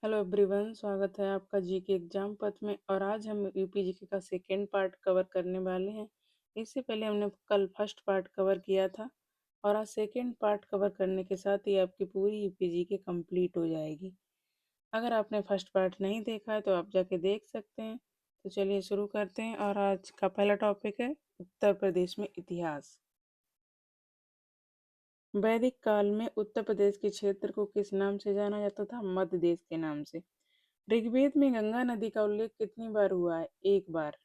Hello everyone, स्वागत है आपका जीके एग्जाम पथ में। और आज हम यूपी जीके का सेकेंड पार्ट कवर करने वाले हैं। इससे पहले हमने कल फर्स्ट पार्ट कवर किया था और आज सेकेंड पार्ट कवर करने के साथ ही आपकी पूरी यूपी जीके कंप्लीट हो जाएगी। अगर आपने फर्स्ट पार्ट नहीं देखा है तो आप जाके देख सकते हैं। तो चलिए शुरू करते हैं। और आज का पहला टॉपिक है उत्तर प्रदेश में इतिहास। वैदिक काल में उत्तर प्रदेश के क्षेत्र को किस नाम से जाना जाता था? मध्य देश के नाम से। ऋग्वेद में गंगा नदी का उल्लेख कितनी बार हुआ है? एक बार।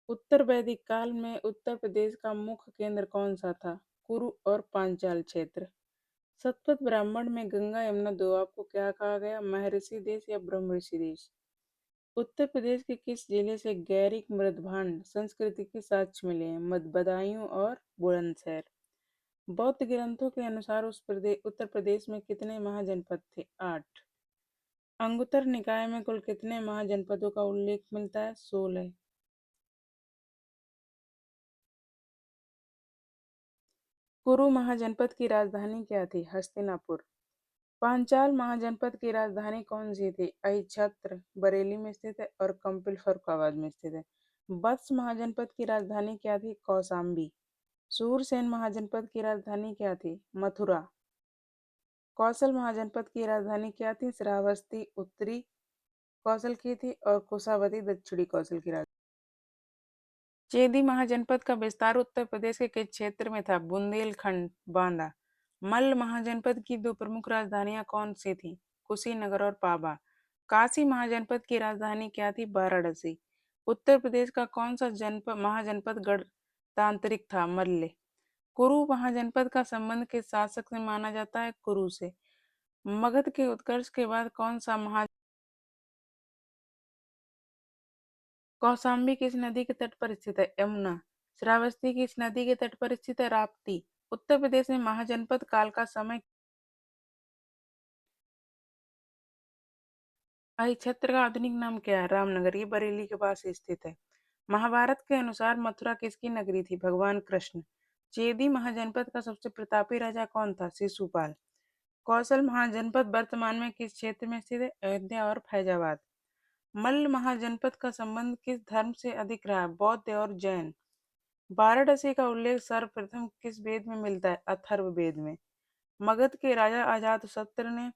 उत्तर वैदिक काल में उत्तर प्रदेश का मुख्य केंद्र कौन सा था? कुरु और पांचाल क्षेत्र। शतपथ ब्राह्मण में गंगा यमुना दोआब को क्या कहा गया? महर्षि देश या ब्रह्मर्षि देश। उत्तर प्रदेश के किस जिले से गैरिक मृदभांड संस्कृति के साक्ष्य मिले हैं? बदायूं और बुलंदशहर। बौद्ध ग्रंथों के अनुसार उत्तर प्रदेश में कितने महाजनपद थे? 8। अंगुत्तर निकाय में कुल कितने महाजनपदों का उल्लेख मिलता है? 16। कुरु महाजनपद की राजधानी क्या थी? हस्तिनापुर। पांचाल महाजनपद की राजधानी कौन सी थी? अहिच्छत्र बरेली में स्थित है और कंपिल फर्रुखाबाद में स्थित है। वत्स महाजनपद की राजधानी क्या थी? कौशाम्बी। सूरसेन महाजनपद की राजधानी क्या थी? मथुरा। कौशल महाजनपद की राजधानी क्या थी? श्रावस्ती उत्तरी कौशल की थी और कुशावती दक्षिणी कौशल की राजधानी। चेदी महाजनपद का विस्तार उत्तर प्रदेश के किस क्षेत्र में था? बुंदेलखंड, बांदा। मल्ल महाजनपद की दो प्रमुख राजधानियां कौन सी थी? कुशीनगर और पाबा। काशी महाजनपद की राजधानी क्या थी? वाराणसी। उत्तर प्रदेश का कौन सा जनपद महाजनपद गणतांत्रिक था? मल्ल। कुरु महाजनपद का संबंध किस शासक से माना जाता है? कुरु से। मगध के उत्कर्ष के बाद कौन सा कौशाम्बी किस नदी के तट पर स्थित है? यमुना। श्रावस्ती किस नदी के तट पर स्थित है? राप्ती। उत्तर प्रदेश में महाजनपद काल का समय। अहिच्छत्र का आधुनिक नाम क्या है? रामनगर। ये बरेली के पास स्थित है। महाभारत के अनुसार मथुरा किसकी नगरी थी? भगवान कृष्ण। चेदी महाजनपद का सबसे प्रतापी राजा कौन था? शिशुपाल। कौशल महाजनपद वर्तमान में किस क्षेत्र में स्थित है? अयोध्या और फैजाबाद। मल्ल महाजनपद का संबंध किस धर्म से अधिक रहा है? बौद्ध और जैन। वाराणसी का उल्लेख सर्वप्रथम किस वेद में मिलता है? अथर्ववेद में। मगध के राजा अजातशत्रु ने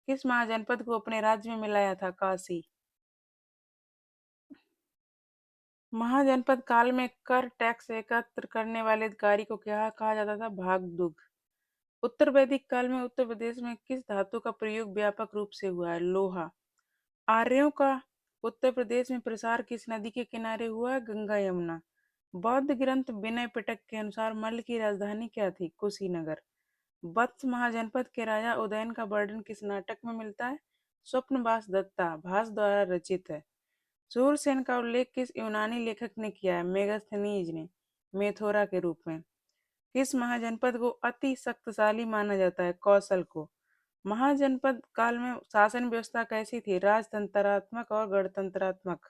किस महाजनपद को अपने राज्य में मिलाया था? काशी। महाजनपद काल में कर टैक्स एकत्र करने वाले अधिकारी को क्या कहा जाता था? भागदुग। उत्तर वैदिक काल में उत्तर प्रदेश में किस धातु का प्रयोग व्यापक रूप से हुआ है? लोहा। आर्यों का उत्तर प्रदेश में प्रसार किस नदी के किनारे हुआ है? गंगा यमुना। बौद्ध ग्रंथ विनय पिटक के अनुसार मल्ल की राजधानी क्या थी? कुशीनगर। वत्स महाजनपद के राजा उदयन का वर्णन किस नाटक में मिलता है? स्वप्नवास दत्ता भास द्वारा रचित है। सूरसेन का उल्लेख किस यूनानी लेखक ने किया है? मेगास्थनीज ने मेथोरा के रूप में। किस महाजनपद को अति शक्तिशाली माना जाता है? कौशल को। महाजनपद काल में शासन व्यवस्था कैसी थी? राजतंत्रात्मक और गणतंत्रात्मक।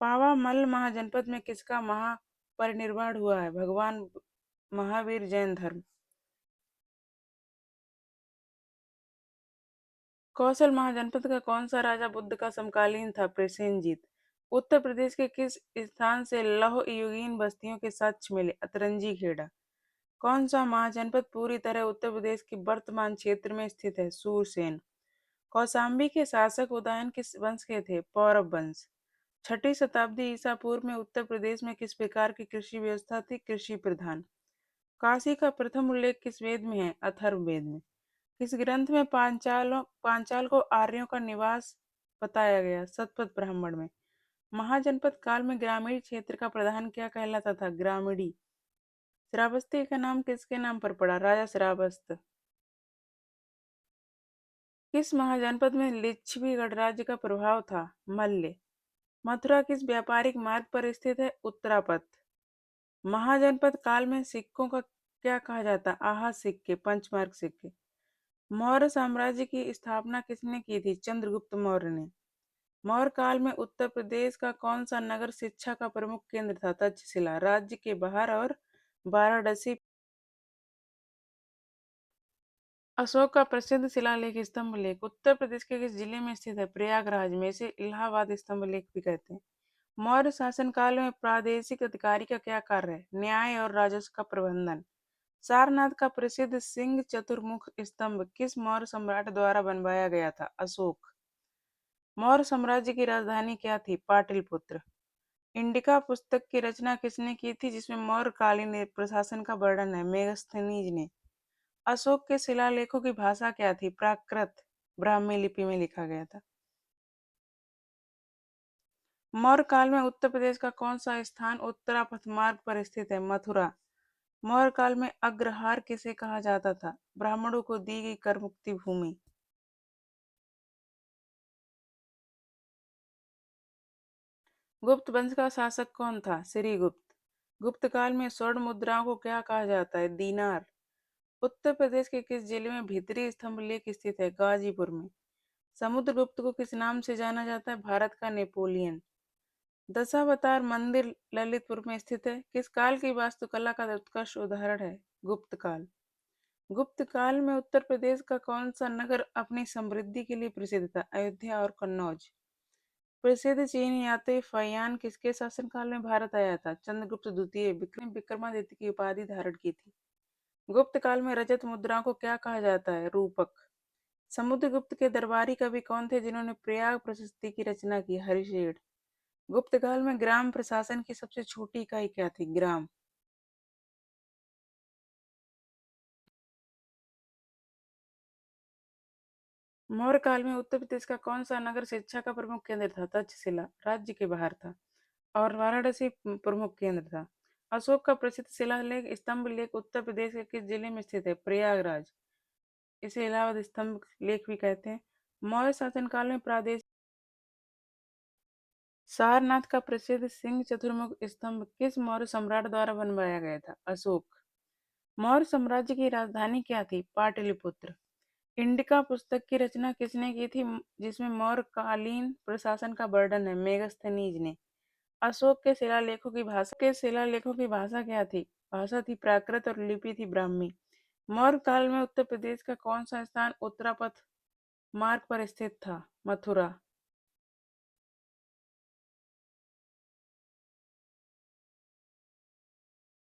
पावा मल्ल महाजनपद में किसका महापरिनिर्वाण हुआ है? भगवान महावीर। जैन धर्म। कौशल महाजनपद का कौन सा राजा बुद्ध का समकालीन था? प्रसेनजीत। उत्तर प्रदेश के किस स्थान से लौह युगीन बस्तियों के साक्ष्य मिले? अतरंजी खेड़ा। कौन सा महाजनपद पूरी तरह उत्तर प्रदेश के वर्तमान क्षेत्र में स्थित है? सूरसेन। कौशाम्बी के शासक उदयन किस वंश के थे? पौरव वंश। छठी शताब्दी ईसा पूर्व में उत्तर प्रदेश में किस प्रकार की कृषि व्यवस्था थी? कृषि प्रधान। काशी का प्रथम उल्लेख किस वेद में है? अथर्ववेद में। किस ग्रंथ में पांचाल को आर्यों का निवास बताया गया? शतपथ ब्राह्मण में। महाजनपद काल में ग्रामीण क्षेत्र का प्रधान क्या कहलाता था? ग्रामीणी। श्रावस्ती का नाम किसके नाम पर पड़ा? राजा श्रावस्त। किस महाजनपद में लिच्छवी गणराज्य का प्रभाव था? मल्ल। मथुरा किस व्यापारिक मार्ग पर स्थित है? उत्तरापथ। महाजनपद काल में सिक्कों का क्या कहा जाता? आहा सिक्के, पंचमार्क सिक्के। मौर्य साम्राज्य की स्थापना किसने की थी? चंद्रगुप्त मौर्य ने। मौर्य काल में उत्तर प्रदेश का कौन सा नगर शिक्षा का प्रमुख केंद्र था? तक्षशिला। राज्य के बाहर और वाराणसी अशोक का प्रसिद्ध शिलालेख स्तंभ लेख उत्तर प्रदेश के किस जिले में स्थित है? प्रयागराज में। इसे इलाहाबाद स्तंभ लेख भी कहते हैं। मौर्य शासनकाल में प्रादेशिक अधिकारी का क्या कार्य है? न्याय और राजस्व का प्रबंधन। सारनाथ का प्रसिद्ध सिंह चतुर्मुख स्तंभ किस मौर्य सम्राट द्वारा बनवाया गया था? अशोक। मौर्य साम्राज्य की राजधानी क्या थी? पाटलिपुत्र। इंडिका पुस्तक की रचना किसने की थी जिसमें मौर्यकालीन प्रशासन का वर्णन है? मेगस्थनीज ने। अशोक के शिलालेखों की भाषा क्या थी? प्राकृत। ब्राह्मी लिपि में लिखा गया था। मौर्य काल में उत्तर प्रदेश का कौन सा स्थान उत्तरा पथमार्ग पर स्थित है? मथुरा। मौर्य काल में अग्रहार किसे कहा जाता था? ब्राह्मणों को दी गई कर मुक्ति भूमि। गुप्त वंश का शासक कौन था? श्रीगुप्त। गुप्त काल में स्वर्ण मुद्राओं को क्या कहा जाता है? दीनार। उत्तर प्रदेश के किस जिले में भीतरी स्तंभ लेख स्थित है? गाजीपुर में। समुद्रगुप्त को किस नाम से जाना जाता है? भारत का नेपोलियन। दशावतार मंदिर ललितपुर में स्थित है। किस काल की वास्तुकला का उत्कृष्ट उदाहरण है? गुप्त काल। गुप्त काल में उत्तर प्रदेश का कौन सा नगर अपनी समृद्धि के लिए प्रसिद्ध था? अयोध्या और कन्नौज। प्रसिद्ध चीनी यात्री फयान किसके शासनकाल में भारत आया था? चंद्रगुप्त द्वितीय। विक्रमादित्य की उपाधि धारण की थी। गुप्त काल में रजत मुद्राओं को क्या कहा जाता है? रूपक। समुद्रगुप्त के दरबारी कवि कौन थे जिन्होंने प्रयाग प्रशस्ति की रचना की? हरिशेठ। गुप्त काल में ग्राम प्रशासन की सबसे छोटी इकाई क्या थी? ग्राम। मौर्य काल में उत्तर प्रदेश का कौन सा नगर शिक्षा का प्रमुख केंद्र था? तक्षशिला। राज्य के बाहर था। और वाराणसी प्रमुख केंद्र था। अशोक का प्रसिद्ध शिलालेख स्तंभ लेख उत्तर प्रदेश के किस जिले में स्थित है? प्रयागराज। इसे इलाहाबाद स्तंभ लेख भी कहते हैं। मौर्य शासनकाल में प्रादेशिक सारनाथ का प्रसिद्ध सिंह चतुर्मुख स्तंभ किस मौर्य सम्राट द्वारा बनवाया गया था? अशोक। मौर्य साम्राज्य की राजधानी क्या थी? पाटलिपुत्र। इंडिका पुस्तक की रचना किसने की थी जिसमें मौर्यकालीन प्रशासन का वर्णन है? मेगस्थनीज ने। अशोक के शिलालेखों की भाषा क्या थी? भाषा थी प्राकृत और लिपि थी ब्राह्मी। मौर्य काल में उत्तर प्रदेश का कौन सा स्थान उत्तरापथ मार्ग पर स्थित था? मथुरा।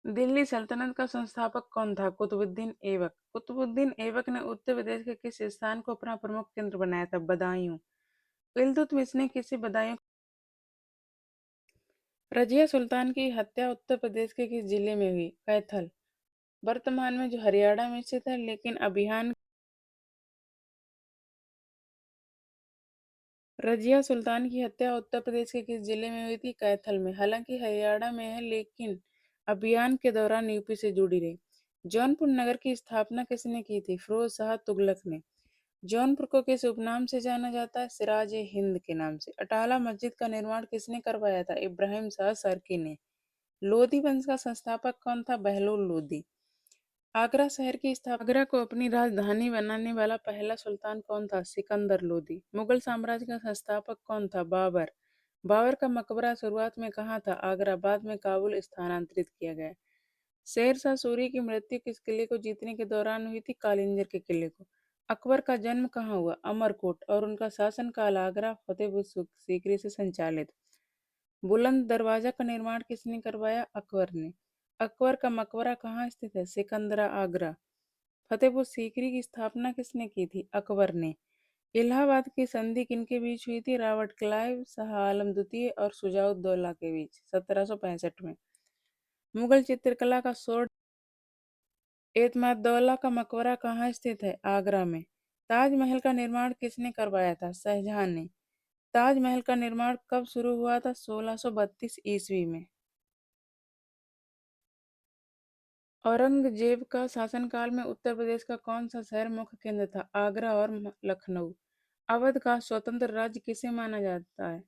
दिल्ली सल्तनत का संस्थापक कौन था? कुतुबुद्दीन ऐबक। कुतुबुद्दीन ऐबक ने उत्तर प्रदेश के किस स्थान को अपना प्रमुख केंद्र बनाया था? बदायूं। इल्तुतमिश ने किसी बदायूं रजिया सुल्तान की हत्या उत्तर प्रदेश के किस जिले में हुई? कैथल। वर्तमान में जो हरियाणा में स्थित है, लेकिन अभियान रजिया सुल्तान की हत्या उत्तर प्रदेश के किस जिले में हुई थी? कैथल में। हालांकि हरियाणा में है, लेकिन अभियान के दौरान यूपी से जुड़ी रही। जौनपुर नगर की स्थापना किसने की थी? फिरोज शाह तुगलक ने। जौनपुर को किस उपनाम से जाना जाता है? सिराज ए हिंद के नाम से। अटाला मस्जिद का निर्माण किसने करवाया था? इब्राहिम शाह सरकी ने। लोधी वंश का संस्थापक कौन था? बहलोल लोधी। आगरा शहर की स्थापना आगरा को अपनी राजधानी बनाने वाला पहला सुल्तान कौन था? सिकंदर लोधी। मुगल साम्राज्य का संस्थापक कौन था? बाबर। बाबर का मकबरा शुरुआत में कहाँ था? आगरा, बाद में काबुल स्थानांतरित किया गया। शेर शाह सूरी की मृत्यु किस किले को जीतने के दौरान हुई थी? कालिंजर के किले को। अकबर का जन्म कहाँ हुआ? अमरकोट। और उनका शासनकाल आगरा फतेहपुर सीकरी से संचालित। बुलंद दरवाजा का निर्माण किसने करवाया? अकबर ने। अकबर का मकबरा कहाँ स्थित है? सिकंदरा, आगरा। फतेहपुर सीकरी की स्थापना किसने की थी? अकबर ने। इलाहाबाद की संधि किनके बीच हुई थी? रॉबर्ट क्लाइव, शाह आलम द्वितीय और शुजाउद्दौला के बीच 1765 में। मुगल चित्रकला का स्वर्ण एतमादुद्दौला का मकबरा कहाँ स्थित है? आगरा में। ताजमहल का निर्माण किसने करवाया था? शाहजहां ने। ताजमहल का निर्माण कब शुरू हुआ था? 1632 ईस्वी में। औरंगजेब का शासनकाल में उत्तर प्रदेश का कौन सा शहर मुख्य केंद्र था? आगरा और लखनऊ। अवध का स्वतंत्र राज्य किसे माना जाता है?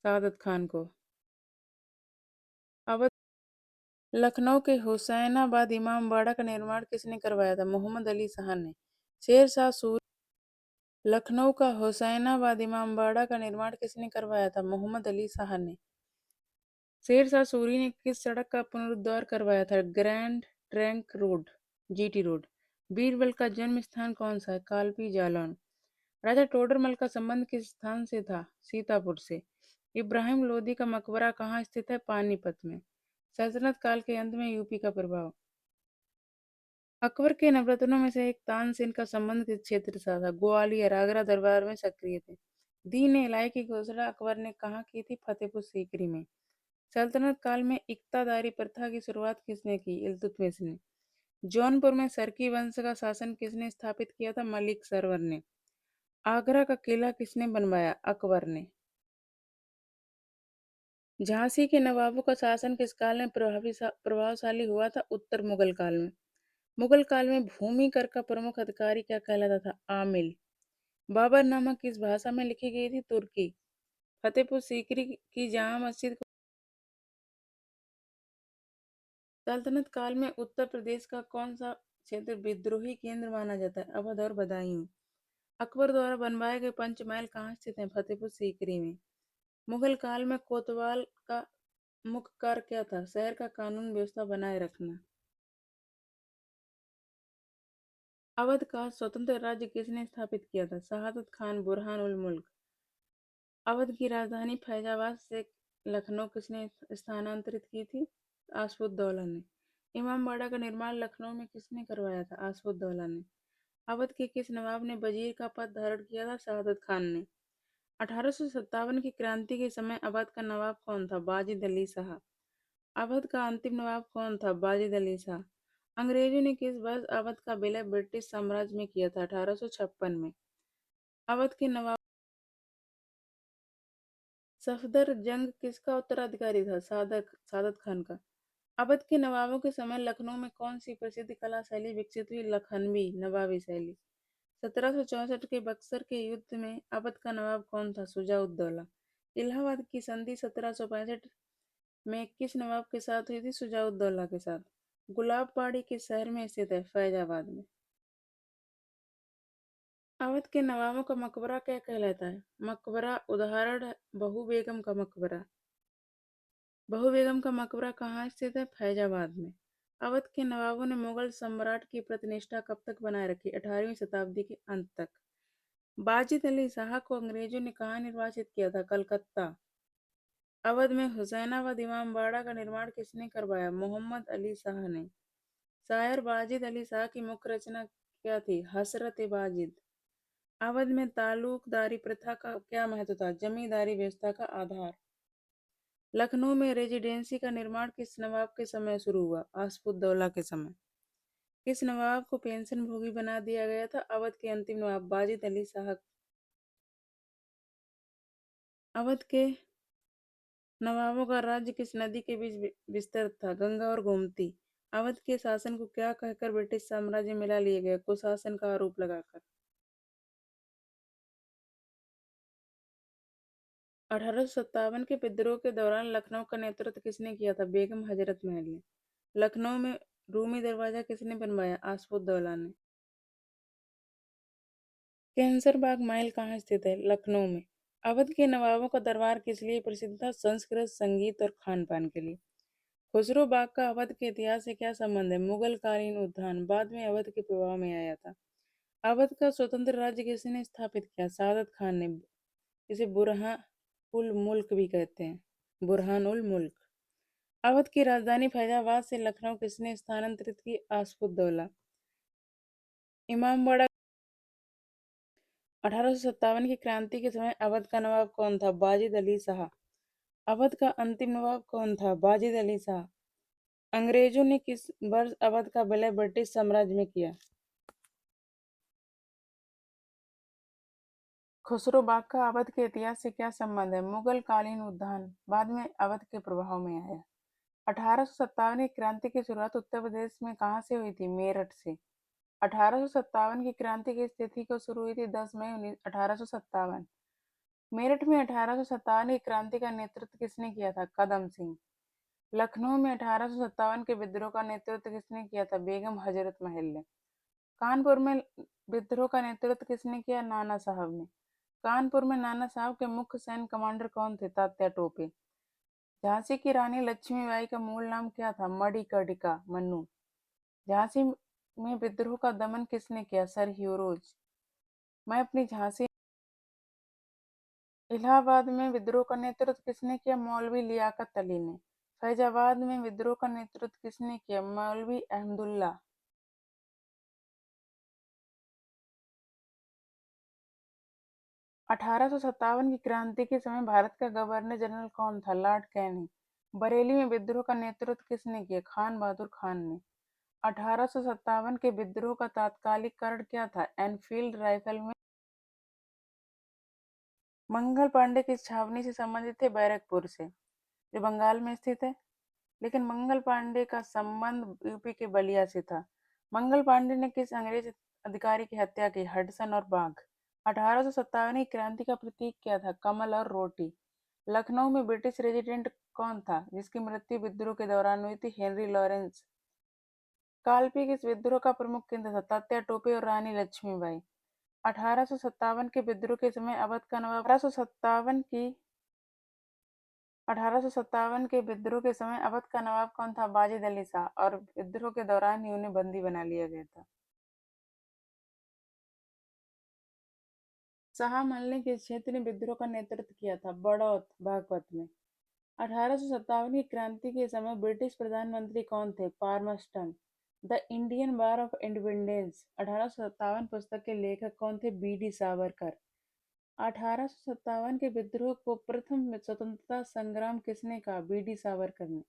सादत खान को। अवध लखनऊ के हुसैनाबाद इमाम बाड़ा का निर्माण किसने करवाया था? मोहम्मद अली शाह ने। शेर शाह सूरी लखनऊ का हुसैनाबाद इमाम बाड़ा का निर्माण किसने करवाया था? मोहम्मद अली शाह ने। शेर शाह सूरी ने किस सड़क का पुनरुद्धार करवाया था? Grand trunk road, GT road. Birbal का जन्म स्थान कौन सा है? कालपी जालौन। राजा टोडरमल का संबंध किस स्थान से था? सीतापुर से। इब्राहिम लोदी का मकबरा कहाँ स्थित है? पानीपत में। सल्तनत काल के अंत में यूपी का प्रभाव। अकबर के नवरत्नों में से एक तानसेन का संबंध किस क्षेत्र से था? ग्वालियर। आगरा दरबार में सक्रिय थे। दीन इलाही की घोषणा अकबर ने कहाँ की थी? फतेहपुर सीकरी में। सल्तनत काल में इक्तादारी प्रथा की शुरुआत किसने की? इल्तुतमिश ने। जौनपुर में सरकी वंश का शासन किसने स्थापित किया था? मलिक सरवर ने। आगरा का किला किसने बनवाया? अकबर ने। झांसी के नवाबों का शासन किस काल में प्रभावशाली हुआ था? उत्तर मुगल काल में। मुगल काल में भूमि कर का प्रमुख अधिकारी क्या कहलाता था? आमिल। बाबरनामा किस भाषा में लिखी गई थी? तुर्की। फतेहपुर सीकरी की जामा मस्जिद को सल्तनत काल में उत्तर प्रदेश का कौन सा क्षेत्र विद्रोही केंद्र माना जाता है? अवध और बदायूं। अकबर द्वारा बनवाए गए पंचमहल कहाँ स्थित हैं? फतेहपुर सीकरी में। मुगल काल में कोतवाल का मुख्य कार्य क्या था? शहर का कानून व्यवस्था बनाए रखना। अवध का स्वतंत्र राज्य किसने स्थापित किया था? शहादत खान बुरहान उल मुल्क। अवध की राजधानी फैजाबाद से लखनऊ किसने स्थानांतरित की थी? आसफुद्दौला ने। इमामबाड़ा का निर्माण लखनऊ में किसने करवाया था? आसफुद्दौला ने। अवध के किस नवाब ने वजीर का पद धारण किया था? शहादत खान ने। 1857 की क्रांति के समय अवध का नवाब कौन था? बाजिद अली शाह। अवध का अंतिम नवाब कौन था? बाजिद अली शाह। अंग्रेजों ने किस वर्ष अवध का विलय ब्रिटिश साम्राज्य में किया था? 1856 में। अवध के नवाब सफदर जंग किसका उत्तराधिकारी था? सादत खान का। अवध के नवाबों के समय लखनऊ में कौन सी प्रसिद्ध कला शैली विकसित हुई? लखनवी नवाबी शैली। 1764 के बक्सर के युद्ध में अवध का नवाब कौन था? शुजाउद्दौला। इलाहाबाद की संधि 1765 में किस नवाब के साथ हुई थी? शुजाउद्दौला के साथ। गुलाबबाड़ी किस शहर में स्थित है? फैजाबाद में। अवध के नवाबों का मकबरा क्या कहलाता है? मकबरा। उदाहरण बहू बेगम का मकबरा। बहू बेगम का मकबरा कहाँ स्थित है? फैजाबाद में। अवध के नवाबों ने मुगल सम्राट की प्रतिष्ठा कब तक बनाए रखी? 18वीं शताब्दी के अंत तक। बाजिद अली शाह को अंग्रेजों ने कहाँ निर्वासित किया था? कलकत्ता। अवध में हुसैनाबाद इमामबाड़ा का निर्माण किसने करवाया? मोहम्मद अली शाह ने। शायर बाजिद अली शाह की मुख्य रचना क्या थी? हसरत बाजिद। अवध में तालुकदारी प्रथा का क्या महत्व था? जमींदारी व्यवस्था का आधार। लखनऊ में रेजिडेंसी का निर्माण किस नवाब के समय शुरू हुआ? आसफुद्दौला के समय। किस नवाब को पेंशन भोगी बना दिया गया था? अवध के अंतिम नवाब बाजिद अली शाह। अवध के नवाबों का राज्य किस नदी के बीच विस्तृत था? गंगा और गोमती। अवध के शासन को क्या कहकर ब्रिटिश साम्राज्य में मिला लिया गया? कुशासन का आरोप लगाकर। 1857 के विद्रोह के दौरान लखनऊ का नेतृत्व किसने किया था? बेगम हजरत महल ने। लखनऊ में रूमी दरवाजा किसने बनवाया? आसफुद्दौला ने। कैंसर बाग महल कहाँ स्थित है? लखनऊ में। अवध के नवाबों का दरबार किस लिए प्रसिद्ध था? संस्कृत, संगीत और खान पान के लिए। खुसरो बाग का अवध के इतिहास से क्या संबंध है? मुगल कालीन उद्यान बाद में अवध के प्रभाव में आया था। अवध का स्वतंत्र राज्य किसने स्थापित किया? सादत खान ने। इसे बुरहान उल मुल्क भी कहते हैं। बुरहान उल मुल्क। अवध की राजधानी फैजाबाद से लखनऊ किसने स्थानांतरित की? आसफुद्दौला। इमामबाड़ा 1857 की क्रांति के समय अवध का नवाब कौन था? बाजिद अली शाह। अवध का अंतिम नवाब कौन था? बाजिद अली शाह। अंग्रेजों ने किस वर्ष अवध का विलय ब्रिटिश साम्राज्य में किया? खुसरो बाग का अवध के इतिहास से क्या संबंध है? मुगल कालीन उद्यान बाद में अवध के प्रभाव में आया। 1857 की क्रांति की शुरुआत उत्तर प्रदेश में कहाँ से हुई थी? मेरठ से। 1857 की क्रांति की स्थिति को शुरू हुई थी 10 मई 1857। मेरठ में 1857 की क्रांति का नेतृत्व किसने किया था? कदम सिंह। लखनऊ में 1857 के विद्रोह का नेतृत्व किसने किया था? बेगम हजरत महल ने। कानपुर में विद्रोह का नेतृत्व किसने किया? नाना साहब ने। कानपुर में नाना साहब के मुख्य सैन्य कमांडर कौन थे? तात्या टोपे। झांसी की रानी लक्ष्मीबाई का मूल नाम क्या था? मणिकर्णिका मन्नू। झांसी में विद्रोह का दमन किसने किया? Sir Hugh Rose. मैं अपनी झांसी। इलाहाबाद में विद्रोह का नेतृत्व किसने किया? मौलवी लियाकत अली ने। फैजाबाद में विद्रोह का नेतृत्व किसने किया? मौलवी अहमदुल्ला। 1857 की क्रांति के समय भारत का गवर्नर जनरल कौन था? Lord Canning. बरेली में विद्रोह का नेतृत्व किसने किया? खान बहादुर खान ने। 1857 के विद्रोह का तात्कालिक कारण क्या था? एनफील्ड राइफल में। मंगल पांडे किस छावनी से संबंधित थे? बैरकपुर से, जो बंगाल में स्थित है। लेकिन मंगल पांडे का संबंध यूपी के बलिया से था। मंगल पांडे ने किस अंग्रेज अधिकारी की हत्या की? हडसन और बाघ। 1857 की क्रांति का प्रतीक क्या था? कमल और रोटी। लखनऊ में ब्रिटिश रेजिडेंट कौन था जिसकी मृत्यु विद्रोह के दौरान हुई थी? Henry Lawrence. कालपी किस विद्रोह का प्रमुख केंद्र था? तात्या टोपे और रानी लक्ष्मीबाई। 1857 के विद्रोह के समय अवध का नवाब 1857 के विद्रोह के समय अवध का नवाब कौन था? वाजिद अली शाह। और विद्रोह के दौरान ही उन्हें बंदी बना लिया गया था। शाह महल ने किस क्षेत्र में विद्रोह का नेतृत्व किया था? बड़ौत बागपत में। 1857 की क्रांति के समय ब्रिटिश प्रधानमंत्री कौन थे? Palmerston. The Indian war of independence 1857 पुस्तक के लेखक कौन थे? B D Savarkar. 1857 के विद्रोह को प्रथम स्वतंत्रता संग्राम किसने कहा? बी डी सावरकर ने।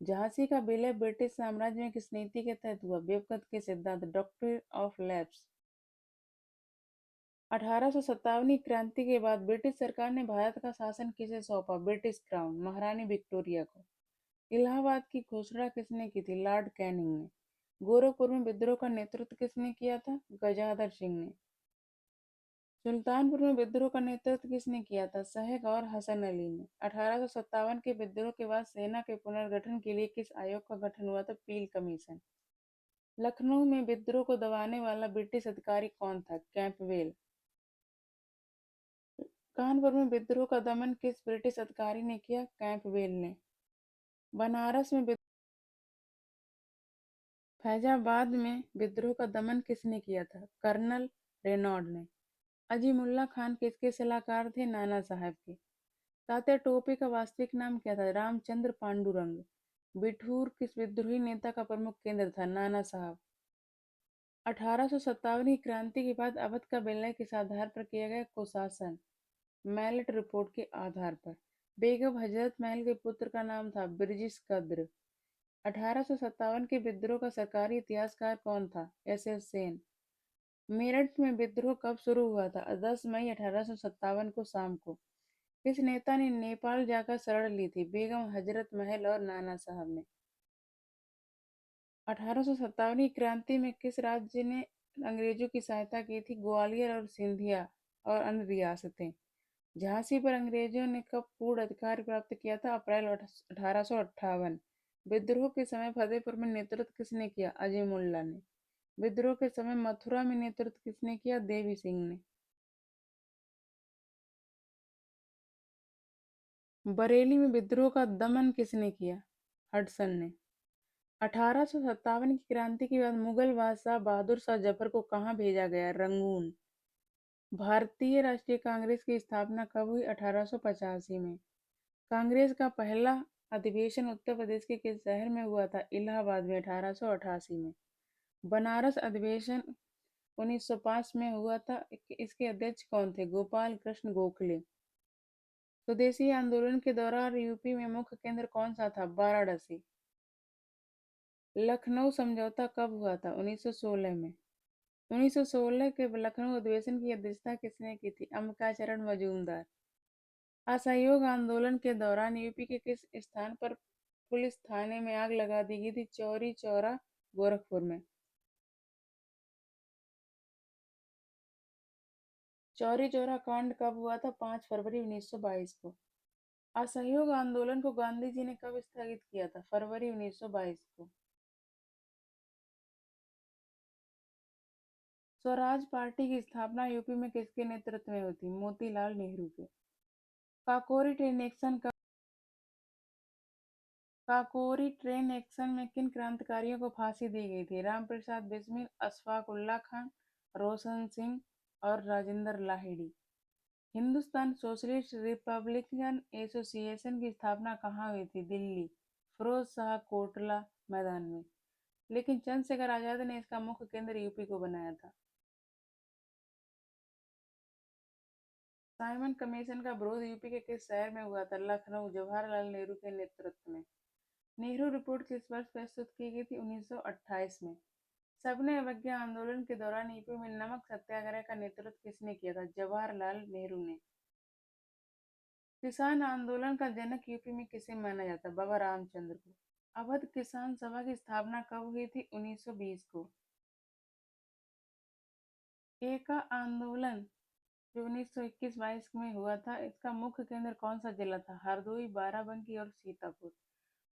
झांसी का विलय ब्रिटिश साम्राज्य में किस नीति के तहत हुआ? बेवकत के सिद्धांत, डॉक्ट्रिन ऑफ लैप्स। 1857 की क्रांति के बाद ब्रिटिश सरकार ने भारत का शासन किसे सौंपा? ब्रिटिश क्राउन, महारानी विक्टोरिया को। इलाहाबाद की घोषणा किसने की थी? लॉर्ड कैनिंग ने। गोरखपुर में विद्रोह का नेतृत्व किसने किया था? गजाधर सिंह ने। सुल्तानपुर में विद्रोह का नेतृत्व किसने किया था? सहग और हसन अली ने। 1857 के विद्रोह के बाद सेना के पुनर्गठन के लिए किस आयोग का गठन हुआ था? पील कमीशन। लखनऊ में विद्रोह को दबाने वाला ब्रिटिश अधिकारी कौन था? कैंपबेल। कानपुर में विद्रोह का दमन किस ब्रिटिश अधिकारी ने किया? कैंपबेल ने। बनारस में फैजाबाद में विद्रोह का दमन किसने किया था? कर्नल रेनॉल्ड ने। अजीमुल्ला खान किसके सलाहकार थे? नाना साहब के। तात्या टोपे का वास्तविक नाम क्या था? रामचंद्र पांडुरंग। बिठूर किस विद्रोही नेता का प्रमुख केंद्र था? नाना साहब। 1857 की क्रांति के बाद अवध का विलय किस आधार पर किया गया? कुशासन, मैलेट रिपोर्ट के आधार पर। बेगम हजरत महल के पुत्र का नाम था? ब्रिजिस कद्र। 1857 के विद्रोह का सरकारी इतिहासकार कौन था? S S Sen. मेरठ में विद्रोह कब शुरू हुआ था? 10 मई 1857 को शाम को। किस नेता ने नेपाल जाकर शरण ली थी? बेगम हजरत महल और नाना साहब ने। 1857 की क्रांति में किस राज्य ने अंग्रेजों की सहायता की थी? ग्वालियर और सिंधिया और अन्य रियासतें। झांसी पर अंग्रेजों ने कब पूर्ण अधिकार प्राप्त किया था? अप्रैल 1858। विद्रोह के समय फतेहपुर में नेतृत्व किसने किया? अजीमुल्ला ने। विद्रोह के समय मथुरा में नेतृत्व किसने किया? देवी सिंह ने। बरेली में विद्रोह का दमन किसने किया? हडसन ने। 1857 की क्रांति के बाद मुगल बादशाह बहादुर शाह जफर को कहाँ भेजा गया? रंगून। भारतीय राष्ट्रीय कांग्रेस की स्थापना कब हुई? 1885 में। कांग्रेस का पहला अधिवेशन उत्तर प्रदेश के किस शहर में हुआ था? इलाहाबाद में, 1888 में। बनारस अधिवेशन 1905 में हुआ था। इसके अध्यक्ष कौन थे? गोपाल कृष्ण गोखले। स्वदेशी आंदोलन के दौरान यूपी में मुख्य केंद्र कौन सा था? वाराणसी। लखनऊ समझौता कब हुआ था? 1916 में। 1916 के लखनऊ अधिवेशन की अध्यक्षता किसने की थी? अंबिकाचरण मजूमदार। असहयोग आंदोलन के दौरान यूपी के किस स्थान पर पुलिस थाने में आग लगा दी गई थी? चौरी चौरा, गोरखपुर में। चौरी चौरा कांड कब हुआ था? 5 फरवरी 1922 को। असहयोग आंदोलन को गांधी जी ने कब स्थगित किया था? फरवरी 1922 को। स्वराज पार्टी की स्थापना यूपी में किसके नेतृत्व में हुई थी? मोतीलाल नेहरू के। Kakori train action Kakori train action में किन क्रांतिकारियों को फांसी दी गई थी? रामप्रसाद बिस्मिल, अशफाक उल्ला खान, रोशन सिंह और Rajendra Lahiri. Hindustan socialist Republican association की स्थापना कहाँ हुई थी? दिल्ली, फिरोज शाह कोटला मैदान में। लेकिन चंद्रशेखर आजाद ने इसका मुख्य केंद्र यूपी को बनाया था। साइमन कमीशन का विरोध यूपी के किस शहर में हुआ था? लखनऊ, जवाहरलाल नेहरू के नेतृत्व में। नेहरू रिपोर्ट किस वर्ष प्रस्तुत की गई थी? 1928 में। सबने अवज्ञा आंदोलन के दौरान यूपी में नमक सत्याग्रह का नेतृत्व किसने किया था? जवाहरलाल नेहरू ने। किसान आंदोलन का जनक यूपी में किसे माना जाता है? बाबा रामचंद्र को। अवध किसान सभा की स्थापना कब हुई थी? 1920 को। एका आंदोलन जो 1921-22 में हुआ था, इसका मुख्य केंद्र कौन सा जिला था? हरदोई, बाराबंकी और सीतापुर।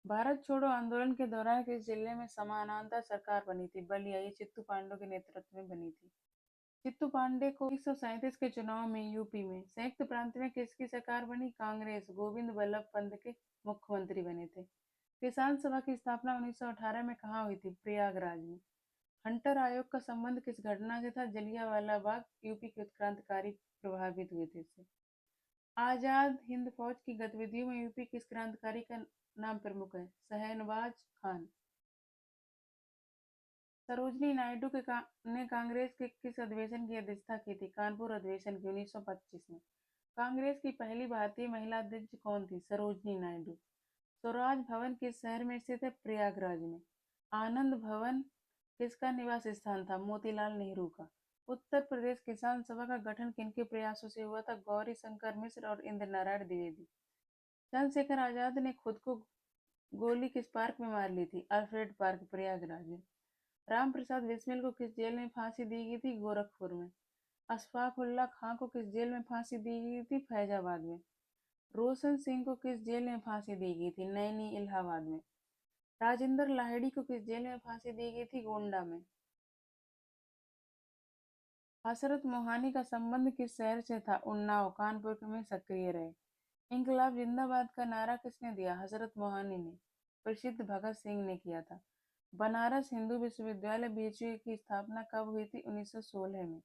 भारत छोड़ो आंदोलन के दौरान किस जिले में समानांतर सरकार बनी थी? बलिया। ये चित्तू पांडु के नेतृत्व में बनी थी। चित्तू पांडे को 1937 के चुनाव में यूपी में संयुक्त प्रांत में किसकी सरकार बनी? कांग्रेस। गोविंद बल्लभ पंत के मुख्यमंत्री बने थे। किसान सभा की स्थापना 1918 में कहाँ हुई थी? प्रयागराज में। हंटर आयोग का संबंध किस घटना से था? जलियांवाला बाग। यूपी के क्रांतिकारी प्रभावित हुए थे इससे। आजाद हिंद फौज की गतिविधियों में यूपी किस क्रांतिकारी का नाम प्रमुख है? शहनवाज खान। सरोजनी नायडू ने कांग्रेस के किस अधिवेशन की अध्यक्षता की थी? कानपुर अधिवेशन की 1925 में। कांग्रेस की पहली भारतीय महिला अध्यक्ष कौन थी? सरोजनी नायडू। स्वराज भवन किस शहर में स्थित है? प्रयागराज में। आनंद भवन किसका निवास स्थान था? मोतीलाल नेहरू का। उत्तर प्रदेश किसान सभा का गठन किनके प्रयासों से हुआ था? गौरी शंकर मिश्र और इंद्र नारायण द्विवेदी। चंद्रशेखर आजाद ने खुद को गोली किस पार्क में मार ली थी? अल्फ्रेड पार्क, प्रयागराज में। राम प्रसाद बिस्मिल को किस जेल में फांसी दी गई थी? गोरखपुर में। अशफाक उल्ला खां को किस जेल में फांसी दी गई थी? फैजाबाद में। रोशन सिंह को किस जेल में फांसी दी गई थी? नैनी, इलाहाबाद में। राजेंद्र लाहिड़ी को किस जेल में फांसी दी गई थी? गोंडा में। हसरत मोहानी का संबंध किस शहर से था? उन्नाव। कानपुर में सक्रिय रहे। इंकलाब जिंदाबाद का नारा किसने दिया? हजरत मोहानी ने। प्रसिद्ध भगत सिंह ने किया था। बनारस हिंदू विश्वविद्यालय बीएचयू की स्थापना कब हुई थी? 1916 में।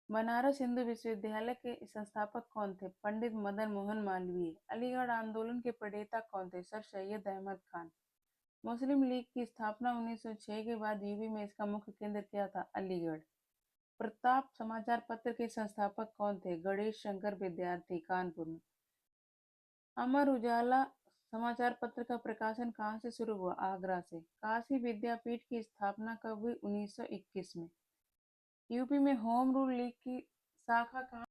बनारस हिंदू विश्वविद्यालय के संस्थापक कौन थे? पंडित मदन मोहन मालवीय। अलीगढ़ आंदोलन के प्रणेता कौन थे? सर सैयद अहमद खान। मुस्लिम लीग की स्थापना 1906 के बाद यूपी में इसका मुख्य केंद्र क्या था? अलीगढ़। प्रताप समाचार पत्र के संस्थापक कौन थे? गणेश शंकर विद्यार्थी, कानपुर में। अमर उजाला समाचार पत्र का प्रकाशन कहाँ से शुरू हुआ? आगरा से। काशी विद्यापीठ की स्थापना कब हुई? 1921 में। यूपी में होम रूल लीग की शाखा कहाँ?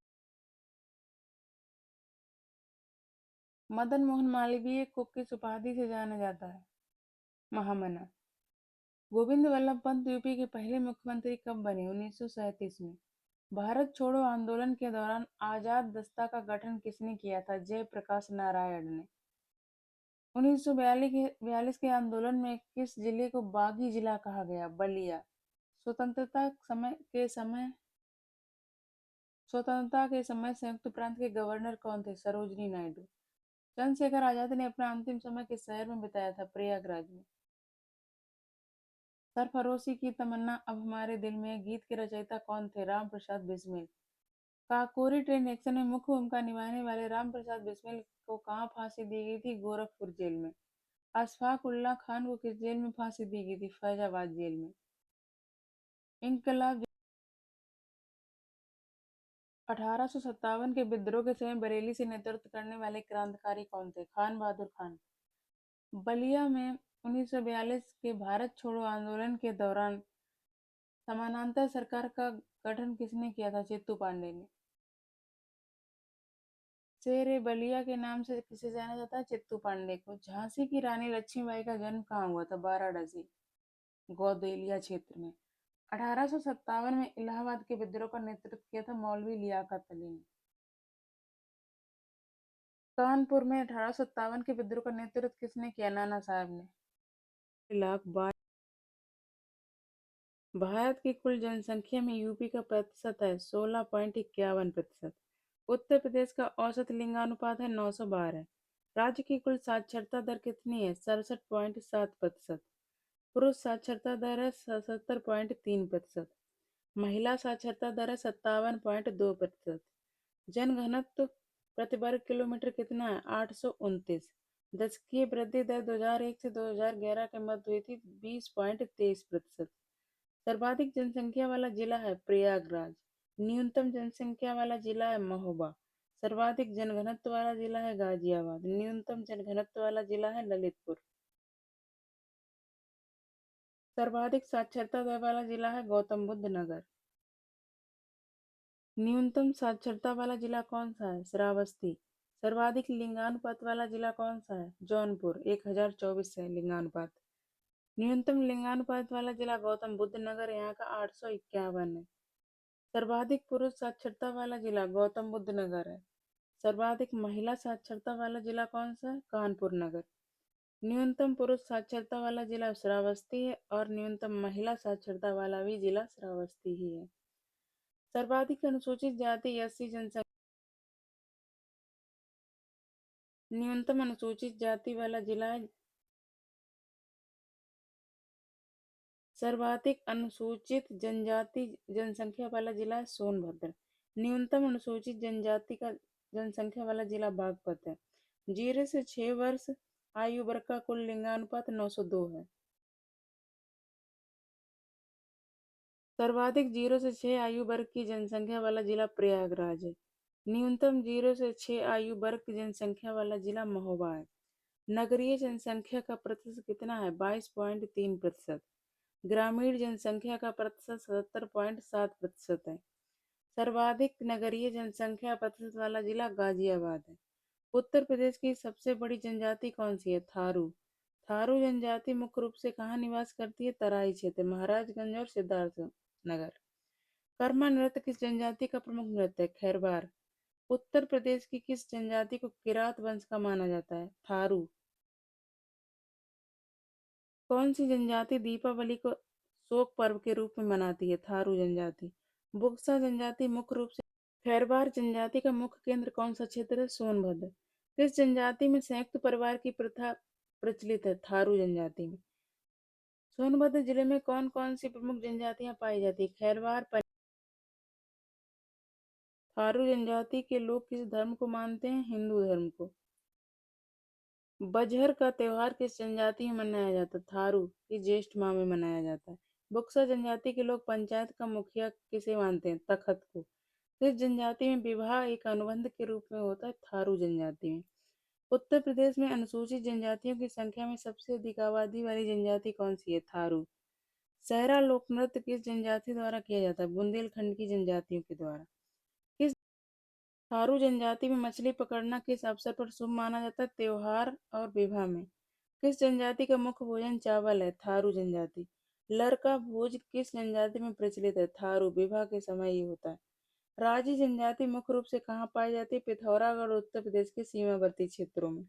मदन मोहन मालवीय को किस उपाधि से जाना जाता है? महामना। गोविंद बल्लभ पंत यूपी के पहले मुख्यमंत्री कब बने? 1937 में। भारत छोड़ो आंदोलन के दौरान आजाद दस्ता का गठन किसने किया था? जयप्रकाश नारायण ने। 1942 के आंदोलन में किस जिले को बागी जिला कहा गया? बलिया। स्वतंत्रता समय के समय स्वतंत्रता के समय संयुक्त प्रांत के गवर्नर कौन थे? सरोजनी नायडू। चंद्रशेखर आजाद ने अपना अंतिम समय किस शहर में बिताया था? प्रयागराज में। सरफरोशी की तमन्ना अब हमारे दिल में गीत के रचयिता कौन थे? राम प्रसाद बिस्मिल। काकोरी ट्रेन एक्शन में मुख्य भूमिका निभाने वाले राम प्रसाद बिस्मिल को कहाँ फांसी दी गई थी? गोरखपुर जेल में। अशफाक उल्ला खान को किस जेल में फांसी दी गई थी? फैजाबाद जेल में। इनकलाब 1857 के विद्रोह के समय बरेली से नेतृत्व करने वाले क्रांतिकारी कौन थे? खान बहादुर खान। बलिया में 1942 के भारत छोड़ो आंदोलन के दौरान समानांतर सरकार का गठन किसने किया था? चित्तू पांडे ने। शेर बलिया के नाम से किसे जाना जाता है? चित्तू पांडे को। झांसी की रानी लक्ष्मीबाई का जन्म कहाँ हुआ था? वाराणसी, गौदेलिया क्षेत्र में। 1857 में इलाहाबाद के विद्रोह का नेतृत्व किया था मौलवी लियाकत अली ने। कानपुर में 1857 के विद्रोह का नेतृत्व किसने किया? नाना साहब ने। लाख भारत की कुल जनसंख्या में यूपी का प्रतिशत है 16.51%। उत्तर प्रदेश का औसत लिंगानुपात है 912। राज्य की कुल साक्षरता दर कितनी है? 67.7%। पुरुष साक्षरता दर है 77.3%। महिला साक्षरता दर है 57.2%। जनघनत्व प्रति वर्ग किलोमीटर कितना है? 829। दशकीय वृद्धि दर 2001 से 2011 के मध्य हुई थी 20.23%। सर्वाधिक जनसंख्या वाला जिला है प्रयागराज। न्यूनतम जनसंख्या वाला जिला है महोबा। सर्वाधिक जनघनत्व वाला जिला है गाजियाबाद। न्यूनतम जनघनत्व वाला जिला है ललितपुर। सर्वाधिक साक्षरता दर वाला जिला है गौतम बुद्ध नगर। न्यूनतम साक्षरता वाला जिला कौन सा है? श्रावस्ती। सर्वाधिक लिंगानुपात वाला जिला कौन सा है? जौनपुर। 1024 है लिंगानुपात। न्यूनतम लिंगानुपात वाला जिला गौतम बुद्ध नगर, यहाँ का 851 है। सर्वाधिक पुरुष साक्षरता वाला जिला गौतम बुद्ध नगर है। सर्वाधिक महिला साक्षरता वाला जिला कौन सा है? कानपुर नगर। न्यूनतम पुरुष साक्षरता वाला जिला श्रावस्ती है और न्यूनतम महिला साक्षरता वाला भी जिला श्रावस्ती ही है। सर्वाधिक अनुसूचित जाति एससी जनसंख्या। न्यूनतम अनुसूचित जाति वाला जिला है। सर्वाधिक अनुसूचित जनजाति जनसंख्या वाला जिला है सोनभद्र। न्यूनतम अनुसूचित जनजाति का जनसंख्या वाला जिला बागपत है। 0 से 6 वर्ष आयु वर्ग का कुल लिंगानुपात 902 है। सर्वाधिक 0 से 6 आयु वर्ग की जनसंख्या वाला जिला प्रयागराज है। न्यूनतम 0 से 6 आयु वर्ग की जनसंख्या वाला जिला महोबा है। नगरीय जनसंख्या का प्रतिशत कितना है? 22.3%। ग्रामीण जनसंख्या का प्रतिशत 77.7% है। सर्वाधिक नगरीय जनसंख्या प्रतिशत वाला जिला गाजियाबाद है। उत्तर प्रदेश की सबसे बड़ी जनजाति कौन सी है? थारू। थारू जनजाति मुख्य रूप से कहाँ निवास करती है? तराई क्षेत्र, महाराजगंज और सिद्धार्थ नगर। कर्मा नृत्य किस जनजाति का प्रमुख नृत्य है? खैरवार। उत्तर प्रदेश की किस जनजाति को किरात वंश का माना जाता है? थारू। कौन सी जनजाति दीपावली को शोक पर्व के रूप में मनाती है? थारू जनजाति। बुक्सा जनजाति मुख्य रूप से। खैरवार जनजाति का मुख्य केंद्र कौन सा क्षेत्र है? सोनभद्र। किस जनजाति में संयुक्त परिवार की प्रथा प्रचलित है? थारू जनजाति में। सोनभद्र जिले में कौन कौन सी प्रमुख जनजातियां पाई जाती है? खैरवार, थारू जनजाति के लोग किस धर्म को मानते हैं? हिंदू धर्म को। बजहर का त्योहार किस जनजाति में मनाया जाता है? थारू की ज्येष्ठ माह में मनाया जाता है। बुक्सा जनजाति के लोग पंचायत का मुखिया किसे मानते हैं? तखत को। किस जनजाति में विवाह एक अनुबंध के रूप में होता है? थारू जनजाति में। उत्तर प्रदेश में अनुसूचित जनजातियों की संख्या में सबसे अधिक आबादी वाली जनजाति कौन सी है? थारू। सहरा लोक नृत्य किस जनजाति द्वारा किया जाता है? बुंदेलखंड की जनजातियों के द्वारा। किस थारू जनजाति में मछली पकड़ना किस अवसर पर शुभ माना जाता है? त्योहार और विवाह में। किस जनजाति का मुख्य भोजन चावल है? थारू जनजाति। लड़का भोज किस जनजाति में प्रचलित है? थारू। विवाह के समय ये होता है। राजी जनजाति मुख्य रूप से कहाँ पाई जाती है? पिथौरागढ़ उत्तर प्रदेश के सीमावर्ती क्षेत्रों में।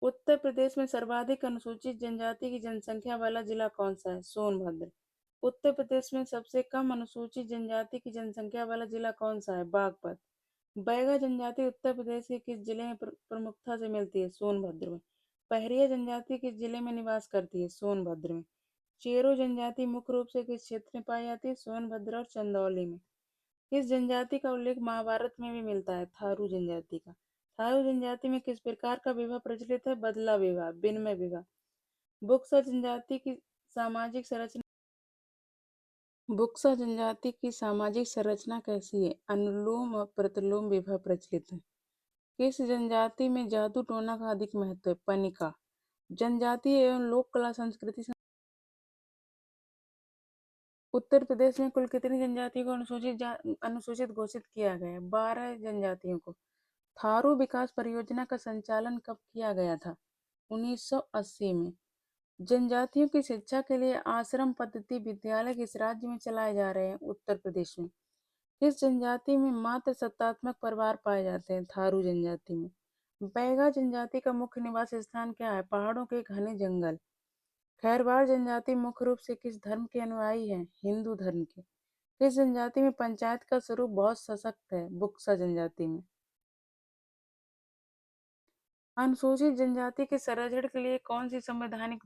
उत्तर प्रदेश में सर्वाधिक अनुसूचित जनजाति की जनसंख्या वाला जिला कौन सा है? सोनभद्र। उत्तर प्रदेश में सबसे कम अनुसूचित जनजाति की जनसंख्या वाला जिला कौन सा है? बागपत। बैगा जनजाति उत्तर प्रदेश के किस जिले में प्रमुखता से मिलती है? सोनभद्र में। पहरिया जनजाति किस जिले में निवास करती है? सोनभद्र में। चेरो जनजाति मुख्य रूप से किस क्षेत्र में पाई जाती है? सोनभद्र और चंदौली में। किस जनजाति का उल्लेख महाभारत में भी मिलता है? थारू जनजाति का। थारू जनजाति में किस प्रकार का विवाह प्रचलित है? बदला विवाह, विनिमय विवाह। बुक्सा जनजाति की सामाजिक संरचना। बुक्सा जनजाति की सामाजिक संरचना कैसी है? अनुलोम और प्रतिलोम विवाह प्रचलित है। किस जनजाति में जादू टोना का अधिक महत्व है? पनिका। जनजाति एवं लोक कला संस्कृति। उत्तर प्रदेश में कुल कितनी जनजातियों को अनुसूचित घोषित किया गया है? 12 जनजातियों को। थारू विकास परियोजना का संचालन कब किया गया था? 1980 में। जनजातियों की शिक्षा के लिए आश्रम पद्धति विद्यालय किस राज्य में चलाए जा रहे हैं? उत्तर प्रदेश में। किस जनजाति में मात्र सत्तात्मक परिवार पाए जाते हैं? थारू जनजाति में। बैगा जनजाति का मुख्य निवास स्थान क्या है? पहाड़ों के घने जंगल। खैरवार जनजाति मुख्य रूप से किस धर्म के अनुयायी हैं? हिंदू धर्म के। किस जनजाति में पंचायत का स्वरूप बहुत सशक्त है? बुक्सा जनजाति में। अनुसूचित जनजाति के संरक्षण के लिए कौन सी संवैधानिक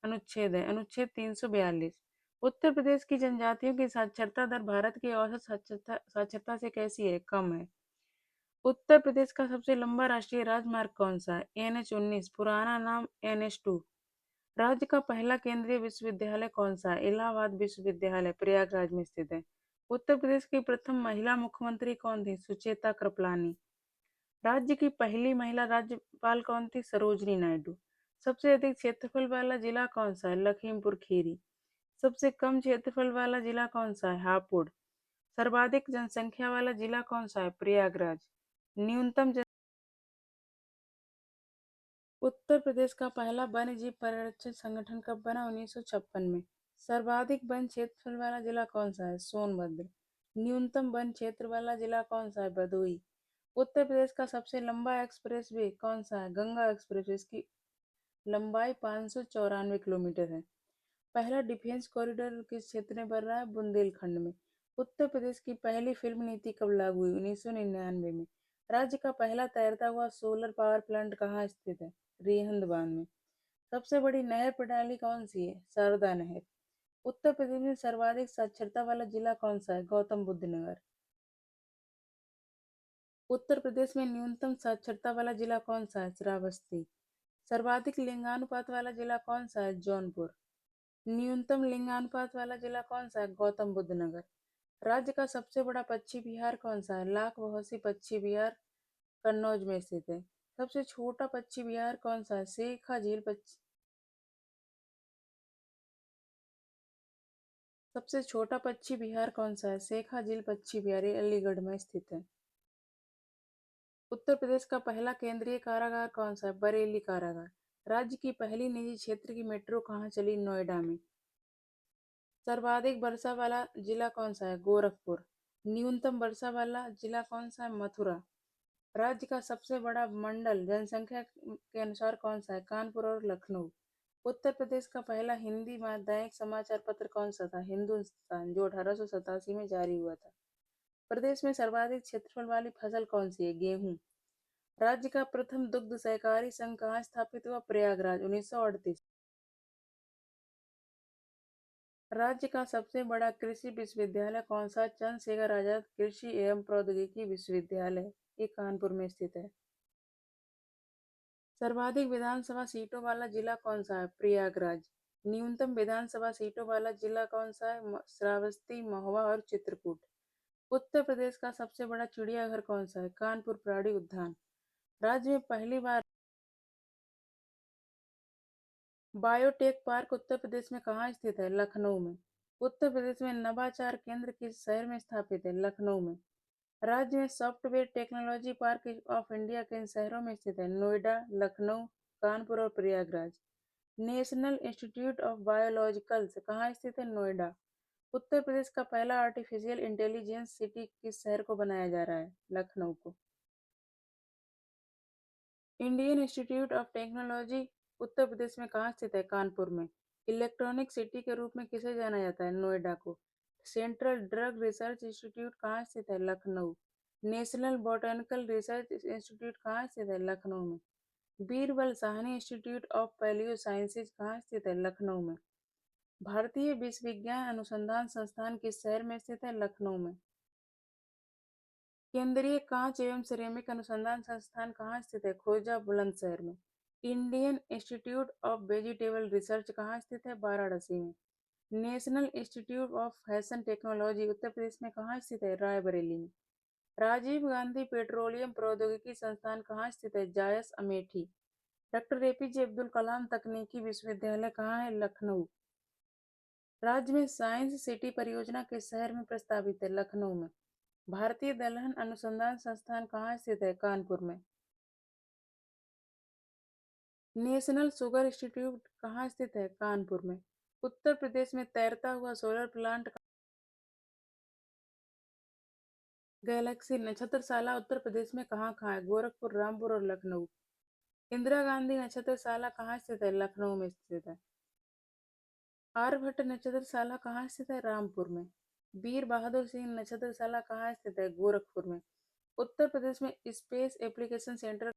अनुच्छेद है? अनुच्छेद 342। उत्तर प्रदेश की जनजातियों की साक्षरता दर भारत की औसत साक्षरता से कैसी है? कम है। उत्तर प्रदेश का सबसे लंबा राष्ट्रीय राजमार्ग कौन सा है? NH-19, पुराना नाम NH-2। राज्य का पहला केंद्रीय विश्वविद्यालय कौन सा है? इलाहाबाद विश्वविद्यालय, प्रयागराज में स्थित है। उत्तर प्रदेश की प्रथम महिला मुख्यमंत्री कौन थी? सुचेता कृपलानी। राज्य की पहली महिला राज्यपाल कौन थी? सरोजनी नायडू। सबसे अधिक क्षेत्रफल वाला जिला कौन सा है? लखीमपुर खीरी। सबसे कम क्षेत्रफल वाला जिला कौन सा है? हापुड़। सर्वाधिक जनसंख्या वाला जिला कौन सा है? प्रयागराज। न्यूनतम उत्तर प्रदेश का पहला वन्य जीव परिरक्षण संगठन कब बना? 1956 में। सर्वाधिक वन क्षेत्रफल वाला जिला कौन सा है? सोनभद्र। न्यूनतम वन क्षेत्र वाला जिला कौन सा है? भदोही। उत्तर प्रदेश का सबसे लंबा एक्सप्रेस वे कौन सा है? गंगा एक्सप्रेस। इसकी लंबाई 594 किलोमीटर है। पहला डिफेंस कॉरिडोर किस क्षेत्र में बन रहा है? बुंदेलखंड में। उत्तर प्रदेश की पहली फिल्म नीति कब लागू हुई? 1999 में। राज्य का पहला तैरता हुआ सोलर पावर प्लांट कहाँ स्थित है? रेहंद बांध में। सबसे बड़ी नहर प्रणाली कौन सी है? शारदा नहर। उत्तर प्रदेश में सर्वाधिक साक्षरता वाला जिला कौन सा है? गौतम बुद्ध नगर। उत्तर प्रदेश में न्यूनतम साक्षरता वाला जिला कौन सा है? श्रावस्ती। सर्वाधिक लिंगानुपात वाला जिला कौन सा है? जौनपुर। न्यूनतम लिंगानुपात वाला जिला कौन सा है? गौतम बुद्ध नगर। राज्य का सबसे बड़ा पक्षी विहार कौन सा है? लाख बहोसी पक्षी विहार कन्नौज में स्थित है। सबसे छोटा पक्षी विहार कौन सा है? शेखा झील पक्षी सबसे छोटा पक्षी विहार कौन सा है? शेखा झील पक्षी विहार, ये अलीगढ़ में स्थित है। उत्तर प्रदेश का पहला केंद्रीय कारागार कौन सा है? बरेली कारागार। राज्य की पहली निजी क्षेत्र की मेट्रो कहाँ चली? नोएडा में। सर्वाधिक वर्षा वाला जिला कौन सा है? गोरखपुर। न्यूनतम वर्षा वाला जिला कौन सा है? मथुरा। राज्य का सबसे बड़ा मंडल जनसंख्या के अनुसार कौन सा है? कानपुर और लखनऊ। उत्तर प्रदेश का पहला हिंदी माध्यमिक समाचार पत्र कौन सा था? हिंदुस्तान, जो 1887 में जारी हुआ था। प्रदेश में सर्वाधिक क्षेत्रफल वाली फसल कौन सी है? गेहूं। राज्य का प्रथम दुग्ध सहकारी संघ कहाँ स्थापित हुआ? प्रयागराज, 1938। राज्य का सबसे बड़ा कृषि विश्वविद्यालय कौन सा? चंद्रशेखर आजाद कृषि एवं प्रौद्योगिकी विश्वविद्यालय, ये कानपुर में स्थित है। सर्वाधिक विधानसभा सीटों वाला जिला कौन सा है? प्रयागराज। न्यूनतम विधानसभा सीटों वाला जिला कौन सा है? श्रावस्ती, महोबा और चित्रकूट। उत्तर प्रदेश का सबसे बड़ा चिड़ियाघर कौन सा है? कानपुर प्राणी उद्यान। राज्य में पहली बार बायोटेक पार्क उत्तर प्रदेश में कहाँ स्थित है? लखनऊ में। उत्तर प्रदेश में नवाचार केंद्र किस शहर में स्थापित है? लखनऊ में। राज्य में software technology park of India किन शहरों में स्थित है? नोएडा, लखनऊ, कानपुर और Prayagraj. National institute of biologicals कहाँ स्थित है? नोएडा। उत्तर प्रदेश का पहला आर्टिफिशियल इंटेलिजेंस सिटी किस शहर को बनाया जा रहा है? लखनऊ को। Indian institute of technology Uttar Pradesh में कहाँ स्थित है? कानपुर में। इलेक्ट्रॉनिक सिटी के रूप में किसे जाना जाता है? नोएडा को। सेंट्रल ड्रग रिसर्च इंस्टीट्यूट कहाँ स्थित है? Lucknow. National Botanical Research Institute कहाँ स्थित है? लखनऊ में। Birbal Sahni Institute of Palaeo Sciences कहाँ स्थित है? लखनऊ में। भारतीय विश्व विज्ञान अनुसंधान संस्थान किस शहर में स्थित है? लखनऊ में। केंद्रीय कांच एवं सिरेमिक अनुसंधान संस्थान कहाँ स्थित है? खोजा बुलंदशहर में। Indian institute of vegetable research कहाँ स्थित है? वाराणसी में। National institute of fashion technology Uttar Pradesh में कहाँ स्थित है? रायबरेली में। राजीव गांधी पेट्रोलियम प्रौद्योगिकी संस्थान कहाँ स्थित है? जायस, अमेठी। डॉक्टर एपीजे अब्दुल कलाम तकनीकी विश्वविद्यालय कहाँ है? लखनऊ। राज्य में साइंस सिटी परियोजना किस शहर में प्रस्तावित है? लखनऊ में। भारतीय दलहन अनुसंधान संस्थान कहाँ स्थित है? कानपुर में। नेशनल शुगर इंस्टीट्यूट कहाँ स्थित है? कानपुर में। उत्तर प्रदेश में तैरता हुआ सोलर प्लांट गैलेक्सी नक्षत्रशाला उत्तर प्रदेश में कहाँ कहाँ है? गोरखपुर, रामपुर और लखनऊ। इंदिरा गांधी नक्षत्रशाला कहाँ स्थित है? लखनऊ में स्थित है। आर्यभट्ट नक्षत्रशाला कहाँ स्थित है? रामपुर में। वीर बहादुर सिंह नक्षत्रशाला कहाँ स्थित है? गोरखपुर में। उत्तर प्रदेश में स्पेस एप्लीकेशन सेंटर